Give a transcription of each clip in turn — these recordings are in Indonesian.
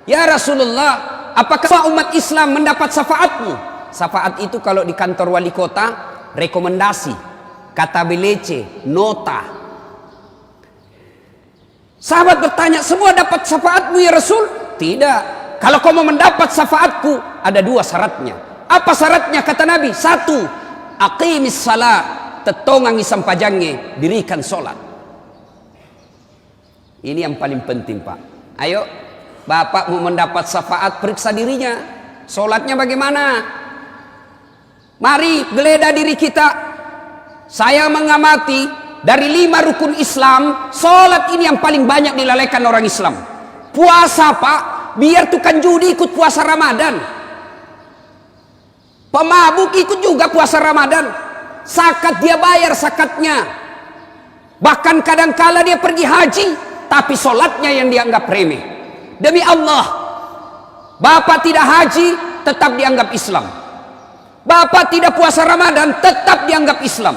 Ya Rasulullah, apakah umat Islam mendapat syafaatmu? Syafaat itu kalau di kantor wali kota, rekomendasi, kata belece, nota. Sahabat bertanya, semua dapat syafaatmu ya Rasul? Tidak. Kalau kau mau mendapat syafaatku, ada dua syaratnya. Apa syaratnya? Kata Nabi, satu, aqimis salat, tetongangi sampajange, dirikan sholat. Ini yang paling penting, Pak. Ayo, Bapak mau mendapat syafaat, periksa dirinya. Sholatnya bagaimana? Mari geledah diri kita. Saya mengamati dari 5 rukun Islam, sholat ini yang paling banyak dilalaikan orang Islam. Puasa, Pak, biar tukang judi ikut puasa Ramadan. Pemabuk ikut juga puasa Ramadan. Zakat dia bayar zakatnya. Bahkan kadangkala dia pergi haji, tapi sholatnya yang dianggap remeh. Demi Allah, Bapak tidak haji, tetap dianggap Islam. Bapak tidak puasa Ramadan, tetap dianggap Islam.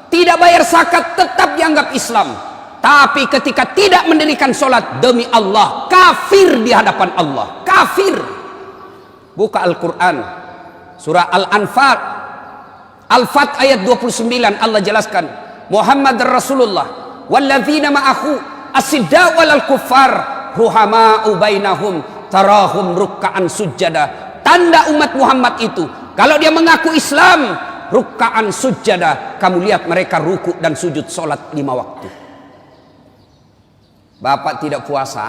Tidak bayar zakat, tetap dianggap Islam. Tapi ketika tidak mendirikan sholat, demi Allah, kafir di hadapan Allah. Kafir. Buka Al-Quran, surah Al-Anfal, Al-Fat ayat 29, Allah jelaskan, Muhammad Rasulullah, walladzina ma'ahu asidda walal kuffar, ruhama'u bainahum, tarahum rukka'an sujjada. Tanda umat Muhammad itu, kalau dia mengaku Islam, rukka'an sujjada, kamu lihat mereka ruku dan sujud sholat 5 waktu. Bapak tidak puasa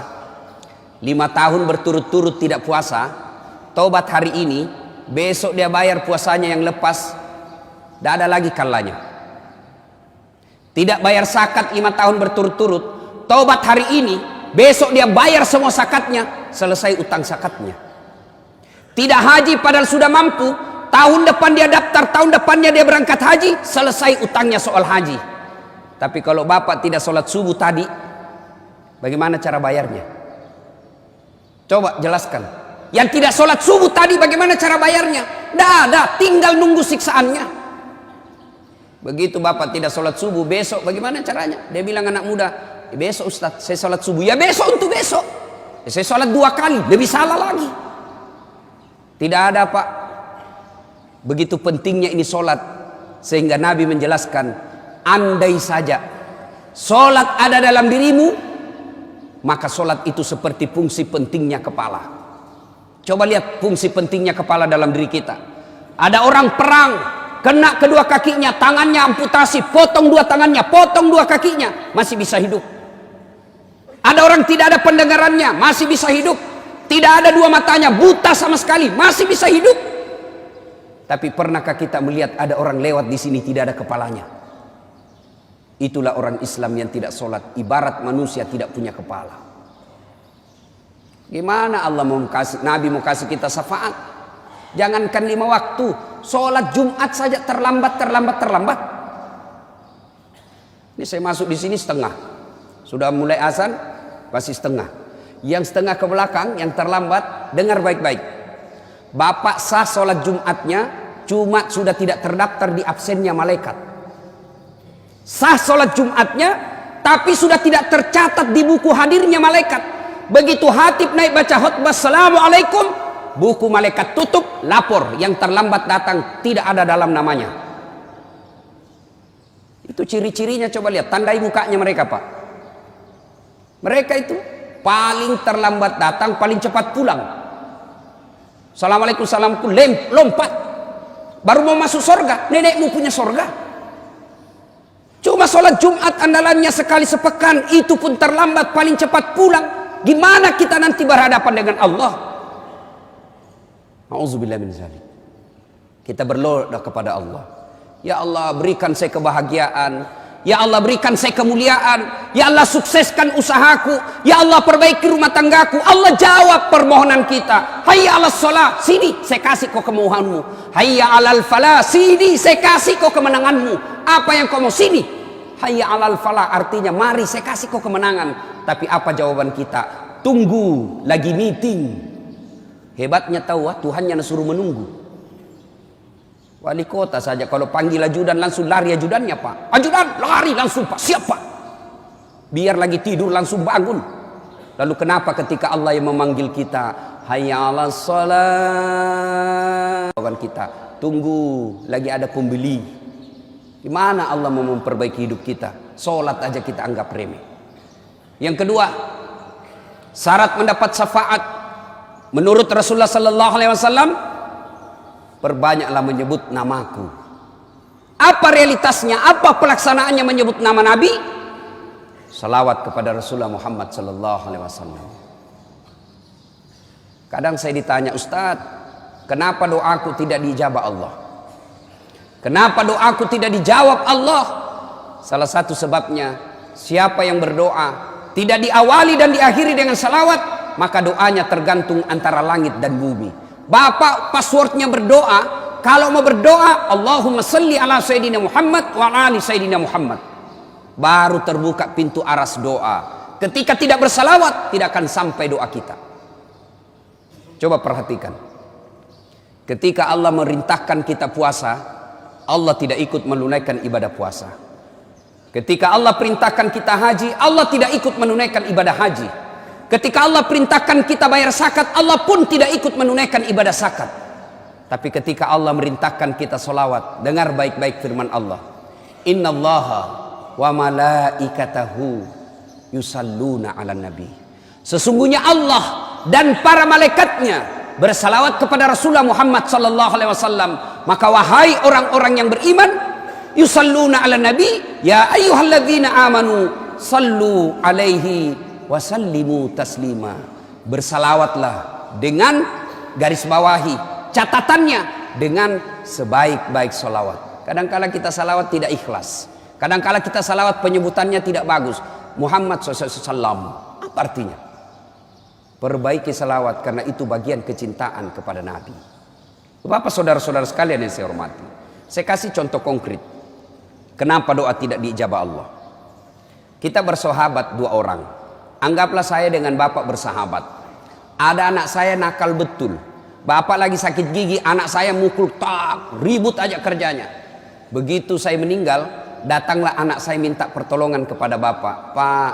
5 tahun berturut-turut, tidak puasa, taubat hari ini, besok dia bayar puasanya yang lepas, tidak ada lagi kalanya. Tidak bayar zakat 5 tahun berturut-turut, taubat hari ini, besok dia bayar semua zakatnya, selesai utang zakatnya. Tidak haji padahal sudah mampu, tahun depan dia daftar, tahun depannya dia berangkat haji, selesai utangnya soal haji. Tapi kalau Bapak tidak sholat subuh tadi, bagaimana cara bayarnya? Coba jelaskan. Yang tidak sholat subuh tadi bagaimana cara bayarnya? Tidak ada, tinggal nunggu siksaannya. Begitu Bapak tidak sholat subuh, besok bagaimana caranya? Dia bilang, anak muda, besok Ustadz saya sholat subuh. Ya besok untuk besok. Ya, saya sholat 2 kali, lebih salah lagi. Tidak ada, Pak. Begitu pentingnya ini sholat, sehingga Nabi menjelaskan, andai saja sholat ada dalam dirimu, maka sholat itu seperti fungsi pentingnya kepala. Coba lihat fungsi pentingnya kepala dalam diri kita. Ada orang perang, kena kedua kakinya, tangannya amputasi, potong 2 tangannya, potong 2 kakinya, masih bisa hidup. Ada orang tidak ada pendengarannya, masih bisa hidup. Tidak ada 2 matanya, buta sama sekali, masih bisa hidup. Tapi pernahkah kita melihat ada orang lewat di sini tidak ada kepalanya? Itulah orang Islam yang tidak sholat, ibarat manusia tidak punya kepala. Gimana Allah mau kasih, Nabi mau kasih kita syafaat? Jangankan 5 waktu, sholat Jumat saja terlambat. Ini saya masuk di sini setengah, sudah mulai azan masih setengah. Yang setengah ke belakang, yang terlambat, dengar baik-baik. Bapak sah sholat Jumatnya, cuma sudah tidak terdaftar di absennya malaikat. Sah sholat Jumatnya, tapi sudah tidak tercatat di buku hadirnya malaikat. Begitu hatib naik baca khutbah, assalamualaikum, buku malaikat tutup, lapor yang terlambat datang, tidak ada dalam namanya. Itu ciri-cirinya, coba lihat, tandai mukanya mereka, Pak. Mereka itu paling terlambat datang, paling cepat pulang. Assalamualaikum, salamku, lompat. Baru mau masuk sorga, nenekmu punya sorga. Cuma sholat Jumat andalannya sekali sepekan, itu pun terlambat, paling cepat pulang. Gimana kita nanti berhadapan dengan Allah? Auzubillah min dzalik. Kita berdoa kepada Allah. Ya Allah, berikan saya kebahagiaan. Ya Allah, berikan saya kemuliaan. Ya Allah, sukseskan usahaku. Ya Allah, perbaiki rumah tanggaku. Allah jawab permohonan kita. Hayya 'alas shalah, sini saya kasih kau kemohonanmu. Hayya 'alal falah, sini saya kasih kau kemenanganmu. Apa yang kau mau, sini. Hayya 'alal falah artinya mari saya kasih kau kemenangan. Tapi apa jawaban kita? Tunggu, lagi meeting. Hebatnya tahu, Tuhannya suruh menunggu. Wali kota saja kalau panggil ajudan langsung lari ajudannya, Pak. Ajudan lari langsung, Pak. Siapa? Biar lagi tidur langsung bangun. Lalu kenapa ketika Allah yang memanggil kita, hayya 'alas shalah, kita tunggu lagi ada pembeli? Gimana Allah mau memperbaiki hidup kita? Sholat aja kita anggap remeh. Yang kedua, syarat mendapat syafaat menurut Rasulullah sallallahu alaihi wasallam, perbanyaklah menyebut namaku. Apa realitasnya? Apa pelaksanaannya menyebut nama Nabi? Salawat kepada Rasulullah Muhammad sallallahu alaihi wasallam. Kadang saya ditanya, Ustaz, kenapa doaku tidak dijabah Allah? Kenapa doaku tidak dijawab Allah? Salah satu sebabnya, siapa yang berdoa tidak diawali dan diakhiri dengan salawat, maka doanya tergantung antara langit dan bumi. Bapak passwordnya berdoa, kalau mau berdoa, Allahumma salli ala Sayyidina Muhammad wa ali Sayyidina Muhammad, baru terbuka pintu aras doa. Ketika tidak bersalawat, tidak akan sampai doa kita. Coba perhatikan, ketika Allah merintahkan kita puasa, Allah tidak ikut menunaikan ibadah puasa. Ketika Allah perintahkan kita haji, Allah tidak ikut menunaikan ibadah haji. Ketika Allah perintahkan kita bayar zakat, Allah pun tidak ikut menunaikan ibadah zakat. Tapi ketika Allah merintahkan kita solawat, dengar baik-baik firman Allah, innallaha wa malaikatahu yusalluna ala nabi. Sesungguhnya Allah dan para malaikatnya bersalawat kepada Rasulullah Muhammad sallallahu alaihi wasallam. Maka wahai orang-orang yang beriman, yusalluna ala nabi, ya ayyuhalladzina amanu sallu alaihi wa sallimu taslima. Bersalawatlah dengan garis bawahi catatannya dengan sebaik-baik salawat. Kadangkala kita salawat tidak ikhlas, kadangkala kita salawat penyebutannya tidak bagus. Muhammad SAW, apa artinya? Perbaiki salawat, karena itu bagian kecintaan kepada Nabi. Bapak saudara-saudara sekalian yang saya hormati, saya kasih contoh konkret kenapa doa tidak diijabah Allah. Kita bersahabat dua orang. Anggaplah saya dengan bapak bersahabat. Ada anak saya nakal betul. Bapak lagi sakit gigi, anak saya mukul, tak, ribut aja kerjanya. Begitu saya meninggal, datanglah anak saya minta pertolongan kepada bapak. Pak,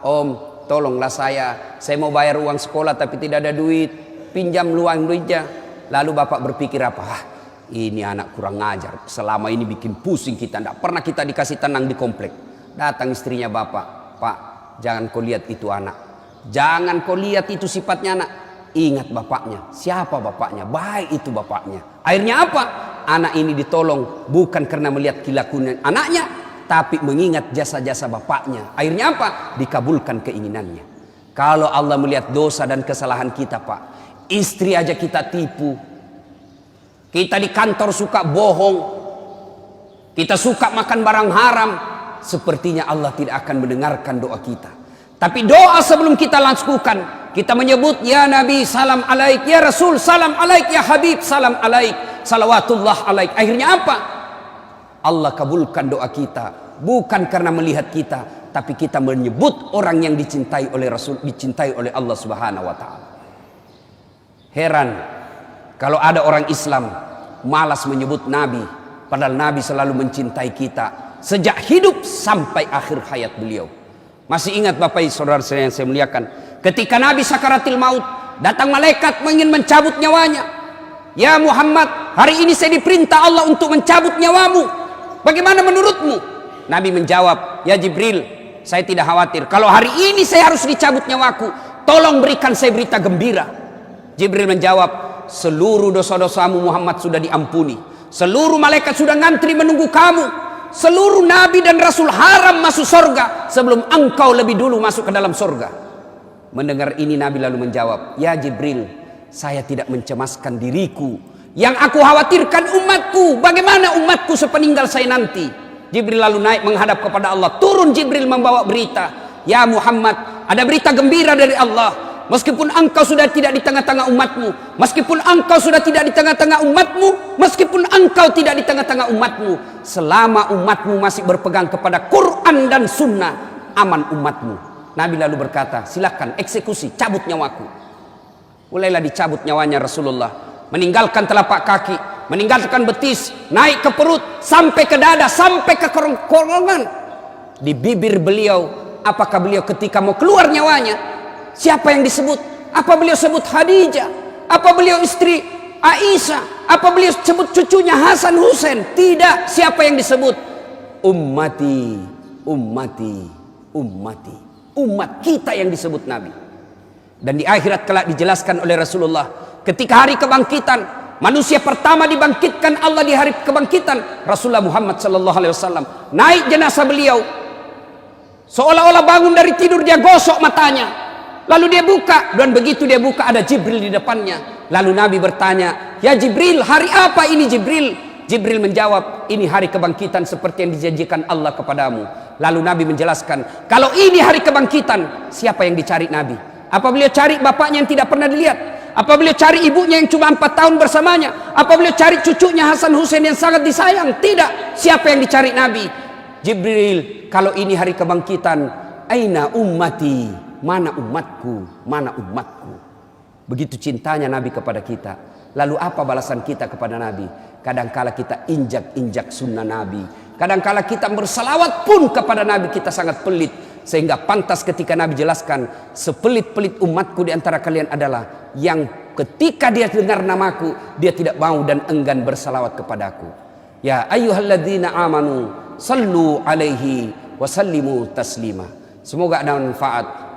om, tolonglah saya mau bayar uang sekolah tapi tidak ada duit, pinjam luang duitnya. Lalu bapak berpikir apa? Ini anak kurang ngajar, selama ini bikin pusing kita, tidak pernah kita dikasih tenang di komplek. Datang istrinya bapak, Pak, jangan kau lihat itu anak, jangan kau lihat itu sifatnya anak, ingat bapaknya. Siapa bapaknya? Baik itu bapaknya. Akhirnya apa? Anak ini ditolong bukan karena melihat kelakuan anaknya, tapi mengingat jasa-jasa bapaknya. Akhirnya apa? Dikabulkan keinginannya. Kalau Allah melihat dosa dan kesalahan kita, Pak, istri aja kita tipu, kita di kantor suka bohong, kita suka makan barang haram, sepertinya Allah tidak akan mendengarkan doa kita. Tapi doa sebelum kita lakukan, kita menyebut ya Nabi salam alaik, ya Rasul salam alaik, ya Habib salam alaik, salawatullah alaik. Akhirnya apa? Allah kabulkan doa kita, bukan karena melihat kita, tapi kita menyebut orang yang dicintai oleh Rasul, dicintai oleh Allah Subhanahu wa taala. Heran kalau ada orang Islam malas menyebut Nabi, padahal Nabi selalu mencintai kita sejak hidup sampai akhir hayat beliau. Masih ingat Bapak Ibu Saudara yang saya muliakan, ketika Nabi sakaratil maut, datang malaikat ingin mencabut nyawanya. Ya Muhammad, hari ini saya diperintah Allah untuk mencabut nyawamu, bagaimana menurutmu? Nabi menjawab, ya Jibril, saya tidak khawatir. Kalau hari ini saya harus dicabut nyawaku, tolong berikan saya berita gembira. Jibril menjawab, seluruh dosa-dosamu Muhammad sudah diampuni, seluruh malaikat sudah ngantri menunggu kamu, seluruh nabi dan rasul haram masuk surga sebelum engkau lebih dulu masuk ke dalam surga. Mendengar ini Nabi lalu menjawab, ya Jibril, saya tidak mencemaskan diriku, yang aku khawatirkan umatku. Bagaimana umatku sepeninggal saya nanti? Jibril lalu naik menghadap kepada Allah. Turun Jibril membawa berita, ya Muhammad, ada berita gembira dari Allah. Meskipun engkau sudah tidak di tengah-tengah umatmu, meskipun engkau sudah tidak di tengah-tengah umatmu, meskipun engkau tidak di tengah-tengah umatmu, selama umatmu masih berpegang kepada Quran dan Sunnah, aman umatmu. Nabi lalu berkata, silakan eksekusi, cabut nyawaku. Mulailah dicabut nyawanya Rasulullah, meninggalkan telapak kaki, meninggalkan betis, naik ke perut, sampai ke dada, sampai ke kerongkongan. Di bibir beliau, apakah beliau ketika mau keluar nyawanya Siapa yang disebut? Apa beliau sebut Khadijah? Apa beliau istri Aisyah? Apa beliau sebut cucunya Hasan Husain? Tidak. Siapa yang disebut? Ummati, ummati, ummati. Umat kita yang disebut Nabi. Dan di akhirat kelak dijelaskan oleh Rasulullah, ketika hari kebangkitan, manusia pertama dibangkitkan Allah di hari kebangkitan, Rasulullah Muhammad sallallahu alaihi wasallam. Naik jenazah beliau. Seolah-olah bangun dari tidur dia gosok matanya. Lalu dia buka, dan begitu dia buka ada Jibril di depannya. Lalu Nabi bertanya, "Ya Jibril, hari apa ini Jibril?" Jibril menjawab, "Ini hari kebangkitan seperti yang dijanjikan Allah kepadamu." Lalu Nabi menjelaskan, kalau ini hari kebangkitan, siapa yang dicari Nabi? Apa beliau cari bapaknya yang tidak pernah dilihat? Apa beliau cari ibunya yang cuma 4 tahun bersamanya? Apa beliau cari cucunya Hasan Husain yang sangat disayang? Tidak. Siapa yang dicari Nabi? Jibril, kalau ini hari kebangkitan, aina ummati? Mana umatku? Mana umatku? Begitu cintanya Nabi kepada kita. Lalu apa balasan kita kepada Nabi? Kadangkala kita injak-injak sunnah Nabi. Kadangkala kita bersalawat pun kepada Nabi kita sangat pelit. Sehingga pantas ketika Nabi jelaskan, sepelit-pelit umatku di antara kalian adalah yang ketika dia dengar namaku, dia tidak mau dan enggan bersalawat kepadaku. Ya ayyuhalladzina amanu sallu alaihi wa sallimu taslima. Semoga ada manfaat.